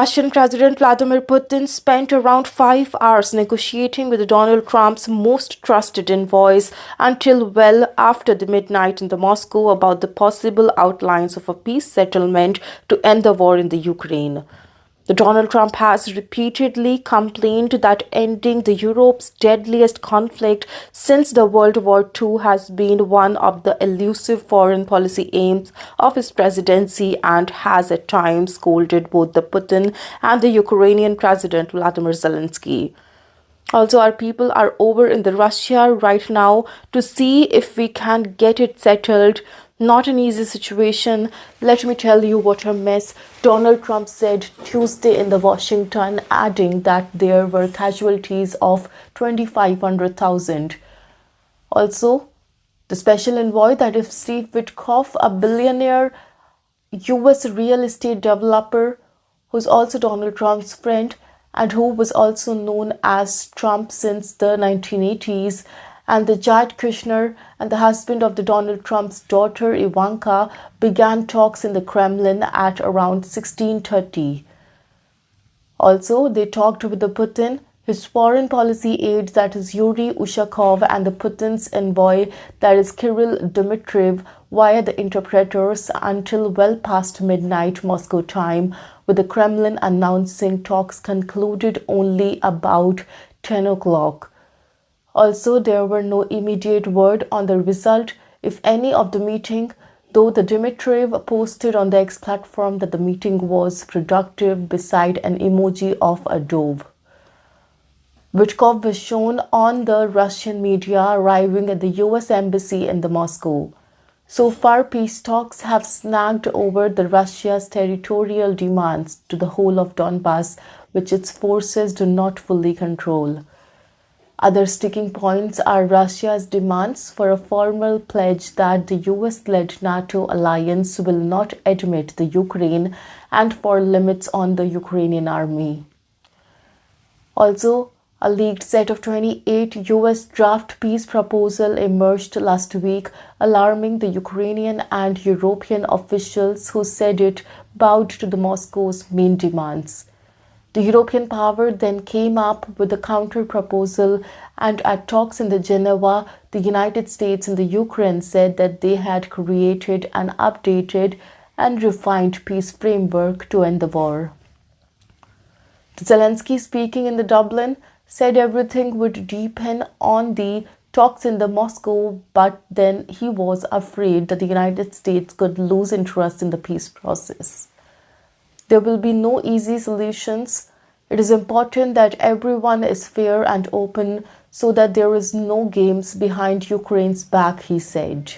Russian President Vladimir Putin spent around 5 hours negotiating with Donald Trump's most trusted envoys until well after the midnight in the Moscow about the possible outlines of a peace settlement to end the war in the Ukraine. Donald Trump has repeatedly complained that ending the Europe's deadliest conflict since the World War II has been one of the elusive foreign policy aims of his presidency and has at times scolded both the Putin and the Ukrainian President Vladimir Zelensky. Also, our people are over in the Russia right now to see if we can get it settled. Not an easy situation. Let me tell you what a mess Donald Trump said Tuesday in the Washington, adding that there were casualties of 2,500,000. Also, the special envoy, that is Steve Witkoff, a billionaire US real estate developer who's also Donald Trump's friend and who was also known as Trump since the 1980s, and the Jared Kushner and the husband of the Donald Trump's daughter Ivanka began talks in the Kremlin at around 16:30. Also, they talked with the Putin, his foreign policy aide, that is Yuri Ushakov, and the Putin's envoy, that is Kirill Dmitriev, via the interpreters until well past midnight Moscow time, with the Kremlin announcing talks concluded only about 10 o'clock. Also, there were no immediate word on the result, if any, of the meeting, though the Dmitriev posted on the X platform that the meeting was productive beside an emoji of a dove. Witkoff was shown on the Russian media arriving at the US Embassy in the Moscow. So far, peace talks have snagged over the Russia's territorial demands to the whole of Donbass, which its forces do not fully control. Other sticking points are Russia's demands for a formal pledge that the US-led NATO alliance will not admit the Ukraine and for limits on the Ukrainian army. Also, a leaked set of 28 US draft peace proposal emerged last week, alarming the Ukrainian and European officials who said it bowed to the Moscow's main demands. The European power then came up with a counter-proposal, and at talks in the Geneva, the United States and the Ukraine said that they had created an updated and refined peace framework to end the war. Zelensky, speaking in the Dublin, said everything would depend on the talks in the Moscow, but then he was afraid that the United States could lose interest in the peace process. There will be no easy solutions. It is important that everyone is fair and open so that there is no games behind Ukraine's back, he said.